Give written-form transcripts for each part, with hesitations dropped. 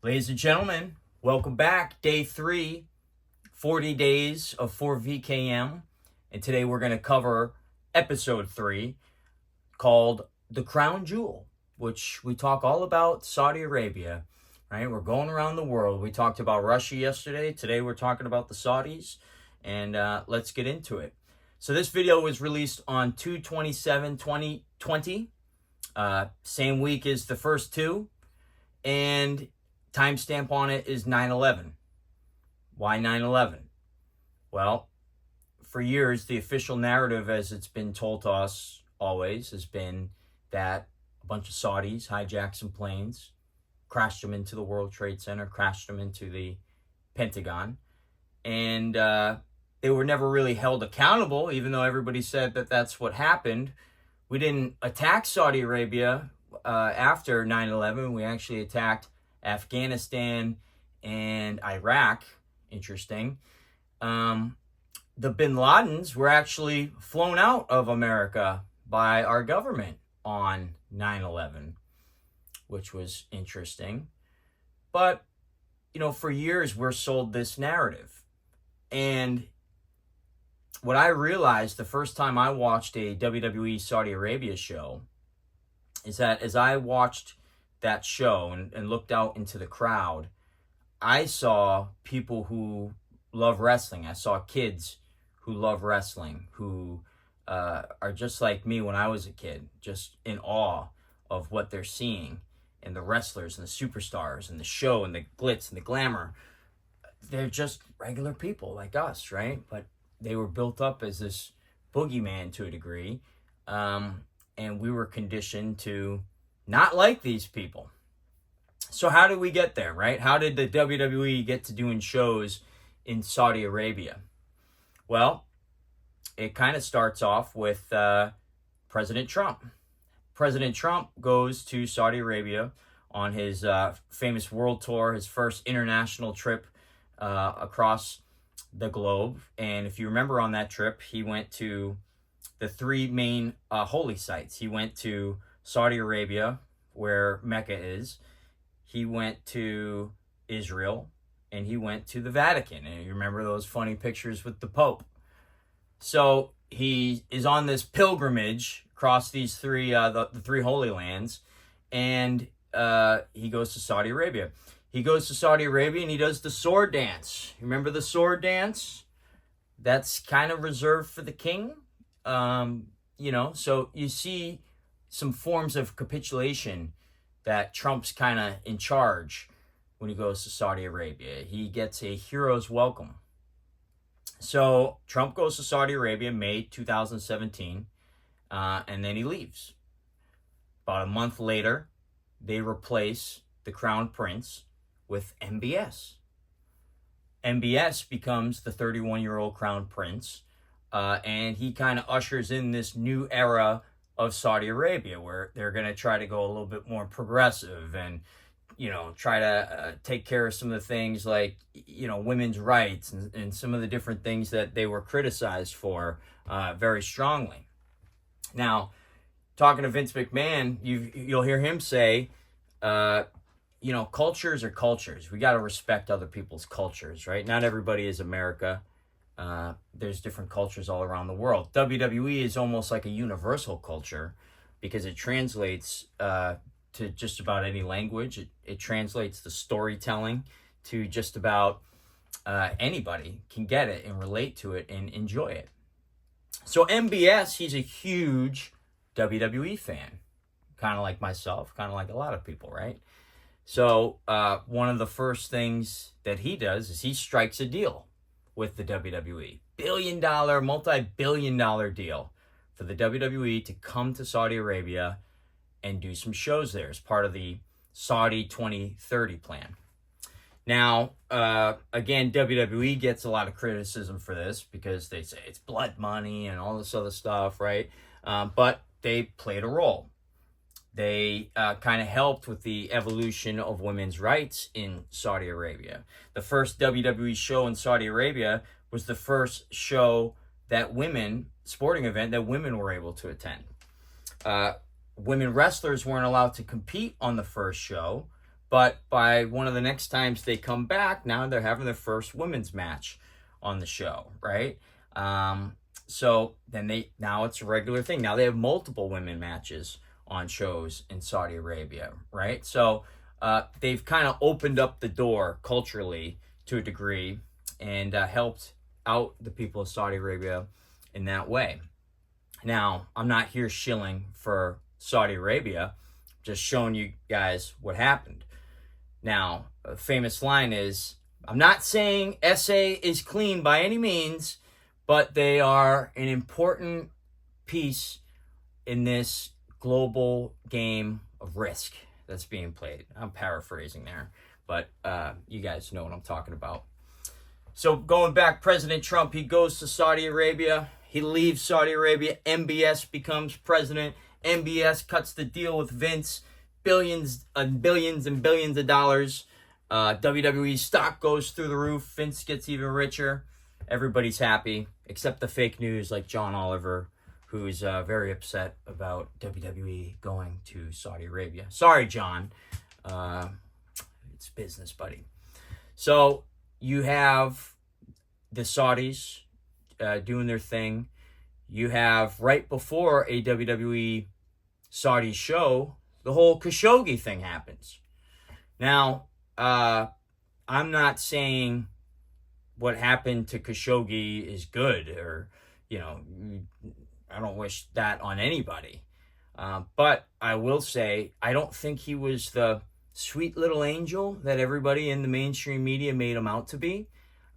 Ladies and gentlemen, welcome back. Day 3, 40 days of 4VKM. And today we're going to cover episode 3 called The Crown Jewel, which we talk all about Saudi Arabia, right? We're going around the world. We talked about Russia yesterday. Today we're talking about the Saudis, and let's get into it. So this video was released on 2/27/2020, same week as the first two, and timestamp on it is 9/11. Why 9/11? Well, for years, the official narrative, as it's been told to us always, has been that a bunch of Saudis hijacked some planes, crashed them into the World Trade Center, crashed them into the Pentagon, and they were never really held accountable, even though everybody said that that's what happened. We didn't attack Saudi Arabia after 9/11. We actually attacked Afghanistan and Iraq. Interesting. The bin Ladens were actually flown out of America by our government on 9/11, which was interesting. But, for years we're sold this narrative. And what I realized the first time I watched a WWE Saudi Arabia show is that as I watched that show and looked out into the crowd, I saw people who love wrestling. I saw kids who love wrestling, who are just like me when I was a kid, just in awe of what they're seeing, and the wrestlers and the superstars and the show and the glitz and the glamour. They're just regular people like us, right? But they were built up as this boogeyman to a degree, and we were conditioned to not like these people. So how did we get there, right? How did the WWE get to doing shows in Saudi Arabia? Well, it kind of starts off with President Trump. President Trump goes to Saudi Arabia on his famous world tour, his first international trip across the globe. And if you remember on that trip, he went to the three main holy sites. He went to Saudi Arabia, where Mecca is. He went to Israel, and he went to the Vatican. And you remember those funny pictures with the Pope. So he is on this pilgrimage across these three, the three holy lands, and he goes to Saudi Arabia. He goes to Saudi Arabia and he does the sword dance. Remember the sword dance? That's kind of reserved for the king. So you see some forms of capitulation that Trump's kind of in charge when he goes to Saudi Arabia. He gets a hero's welcome. So Trump goes to Saudi Arabia May 2017, and then he leaves. About a month later, they replace the Crown Prince with MBS. MBS becomes the 31-year-old Crown Prince, and he kind of ushers in this new era of Saudi Arabia, where they're going to try to go a little bit more progressive and, try to take care of some of the things like, women's rights and some of the different things that they were criticized for very strongly. Now, talking to Vince McMahon, you'll hear him say, cultures are cultures. We got to respect other people's cultures, right? Not everybody is America. There's different cultures all around the world. WWE is almost like a universal culture because it translates to just about any language. It translates the storytelling to just about anybody can get it and relate to it and enjoy it. So MBS, he's a huge WWE fan, kind of like myself, kind of like a lot of people, right? So one of the first things that he does is he strikes a deal with the WWE. Multi-billion-dollar deal for the WWE to come to Saudi Arabia and do some shows there as part of the Saudi 2030 plan. Now, again, WWE gets a lot of criticism for this because they say it's blood money and all this other stuff, right? But they played a role. They kind of helped with the evolution of women's rights in Saudi Arabia. The first WWE show in Saudi Arabia was the first show sporting event that women were able to attend. Women wrestlers weren't allowed to compete on the first show, But by one of the next times they come back, now they're having their first women's match on the show, right? So then now it's a regular thing. Now they have multiple women matches on shows in Saudi Arabia, right? So they've kind of opened up the door culturally to a degree and helped out the people of Saudi Arabia in that way. Now, I'm not here shilling for Saudi Arabia, just showing you guys what happened. Now, a famous line is, I'm not saying SA is clean by any means, but they are an important piece in this global game of risk that's being played. I'm paraphrasing there, but you guys know what I'm talking about. So going back, President Trump, he goes to Saudi Arabia. He leaves Saudi Arabia. MBS becomes president. MBS cuts the deal with Vince. Billions and billions and billions of dollars. WWE stock goes through the roof. Vince gets even richer. Everybody's happy, except the fake news like John Oliver, who's very upset about WWE going to Saudi Arabia. Sorry, John. It's business, buddy. So you have the Saudis doing their thing. You have, right before a WWE Saudi show, the whole Khashoggi thing happens. Now, I'm not saying what happened to Khashoggi is good, or, I don't wish that on anybody. But I will say, I don't think he was the sweet little angel that everybody in the mainstream media made him out to be.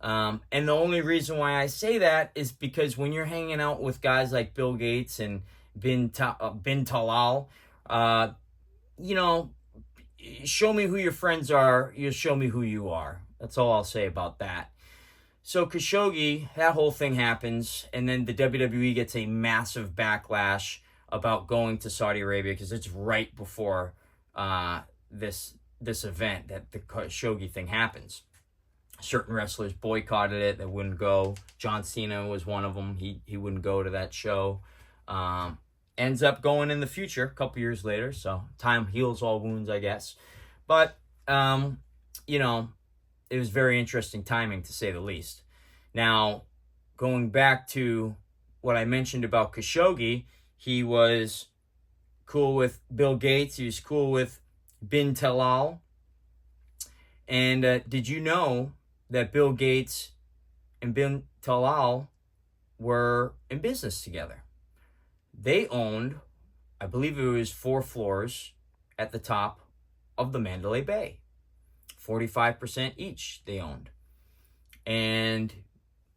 And the only reason why I say that is because when you're hanging out with guys like Bill Gates and bin Talal, show me who your friends are, you'll show me who you are. That's all I'll say about that. So Khashoggi, that whole thing happens, and then the WWE gets a massive backlash about going to Saudi Arabia because it's right before this event that the Shogi thing happens. Certain wrestlers boycotted it; they wouldn't go. John Cena was one of them. He wouldn't go to that show. Ends up going in the future, a couple years later. So time heals all wounds, I guess. But it was very interesting timing, to say the least. Now, going back to what I mentioned about Khashoggi, he was cool with Bill Gates. He was cool with bin Talal. And did you know that Bill Gates and bin Talal were in business together? They owned, I believe it was 4 floors at the top of the Mandalay Bay. 45% each they owned. And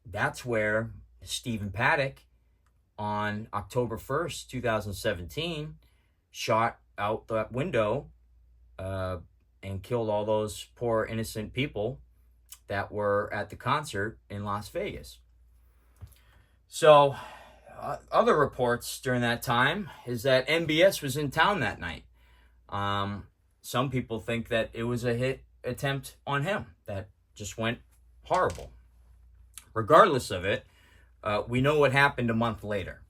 that's where Stephen Paddock on October 1st, 2017, shot out that window and killed all those poor innocent people that were at the concert in Las Vegas. So other reports during that time is that MBS was in town that night. Some people think that it was a hit attempt on him that just went horrible. Regardless of it, we know what happened a month later.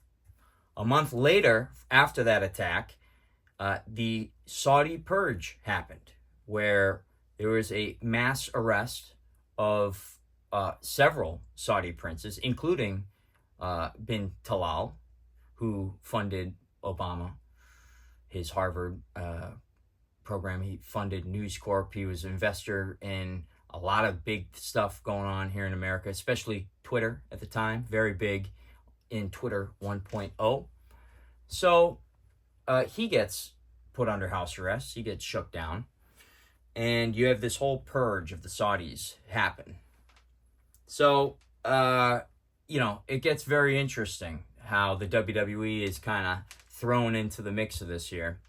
A month later, after that attack, the Saudi Purge happened, where there was a mass arrest of several Saudi princes, including bin Talal, who funded Obama, his Harvard program. He funded News Corp. He was an investor in a lot of big stuff going on here in America, especially Twitter at the time, very big in Twitter 1.0. So he gets put under house arrest. He gets shook down. And you have this whole purge of the Saudis happen. So, it gets very interesting how the WWE is kind of thrown into the mix of this here.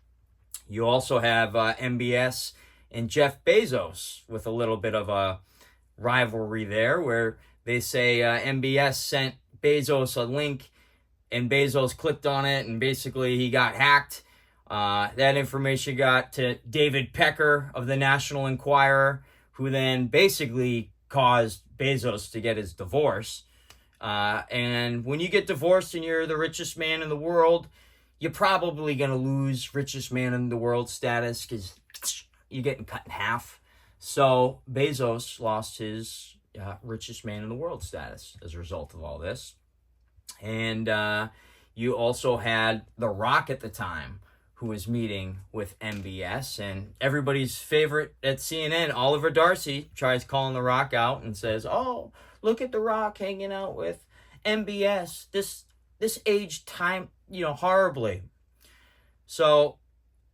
You also have MBS and Jeff Bezos with a little bit of a rivalry there, where they say MBS sent Bezos a link and Bezos clicked on it and basically he got hacked. That information got to David Pecker of the National Enquirer, who then basically caused Bezos to get his divorce. And when you get divorced and you're the richest man in the world, you're probably going to lose richest man in the world status because you're getting cut in half. So Bezos lost his richest man in the world status as a result of all this. And you also had The Rock at the time, who was meeting with MBS, and everybody's favorite at CNN, Oliver Darcy, tries calling The Rock out and says, "Oh, look at The Rock hanging out with MBS. This aged time, horribly." So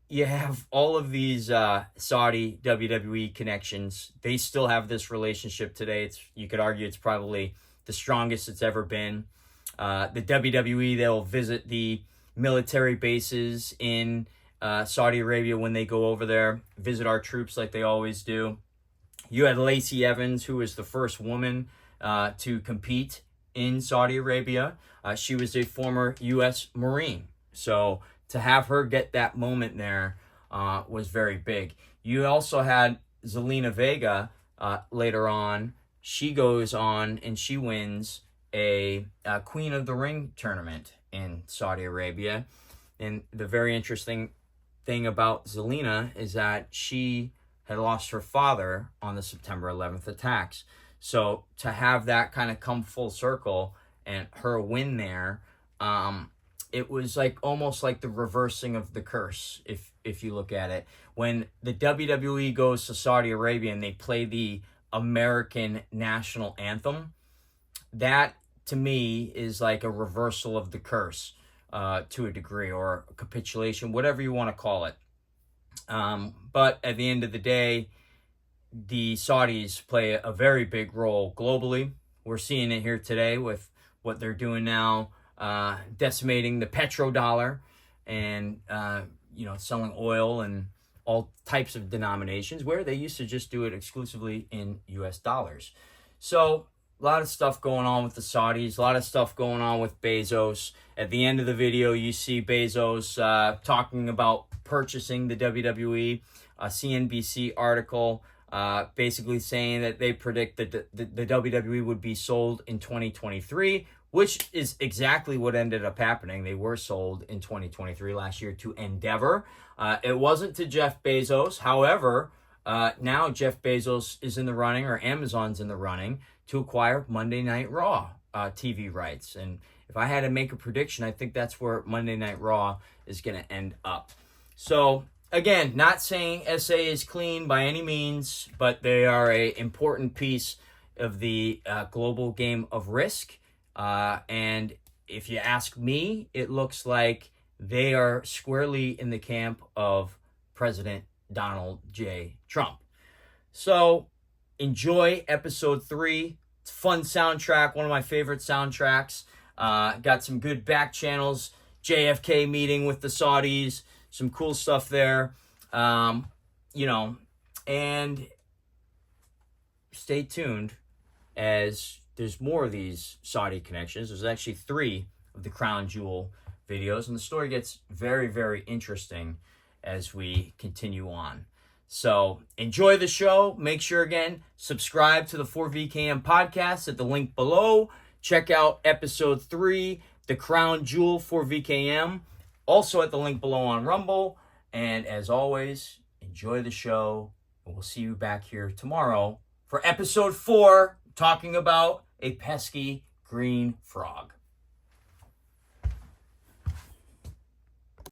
you have all of these Saudi WWE connections. They still have this relationship today. You could argue it's probably the strongest it's ever been. The WWE, they'll visit the military bases in Saudi Arabia when they go over there, visit our troops like they always do. You had Lacey Evans, who was the first woman to compete in Saudi Arabia. She was a former U.S. Marine. So to have her get that moment there was very big. You also had Zelina Vega later on. She goes on and she wins a Queen of the Ring tournament in Saudi Arabia. And the very interesting thing about Zelina is that she had lost her father on the September 11th attacks. So to have that kind of come full circle and her win there, it was like almost like the reversing of the curse, if you look at it. When the WWE goes to Saudi Arabia and they play the American national anthem, that to me is like a reversal of the curse to a degree, or a capitulation, whatever you want to call it. But at the end of the day, the Saudis play a very big role globally. We're seeing it here today with what they're doing now, decimating the petrodollar and, selling oil and all types of denominations where they used to just do it exclusively in US dollars. So a lot of stuff going on with the Saudis, a lot of stuff going on with Bezos. At the end of the video, you see Bezos talking about purchasing the WWE, a CNBC article basically saying that they predict that the WWE would be sold in 2023, which is exactly what ended up happening. They were sold in 2023 last year to Endeavor. It wasn't to Jeff Bezos. However, now Jeff Bezos is in the running, or Amazon's in the running, to acquire Monday Night Raw TV rights. And if I had to make a prediction, I think that's where Monday Night Raw is going to end up. So again, not saying SA is clean by any means, but they are an important piece of the global game of risk. And if you ask me, it looks like they are squarely in the camp of President Donald J. Trump. So enjoy episode 3. It's a fun soundtrack, one of my favorite soundtracks. Got some good back channels, JFK meeting with the Saudis, some cool stuff there. And stay tuned as there's more of these Saudi connections. There's actually 3 of the Crown Jewel videos, and the story gets very, very interesting as we continue on. So enjoy the show. Make sure, again, subscribe to the 4VKM podcast at the link below. Check out episode 3, The Crown Jewel 4VKM, also at the link below on Rumble. And as always, enjoy the show. And we'll see you back here tomorrow for episode 4, talking about a pesky green frog.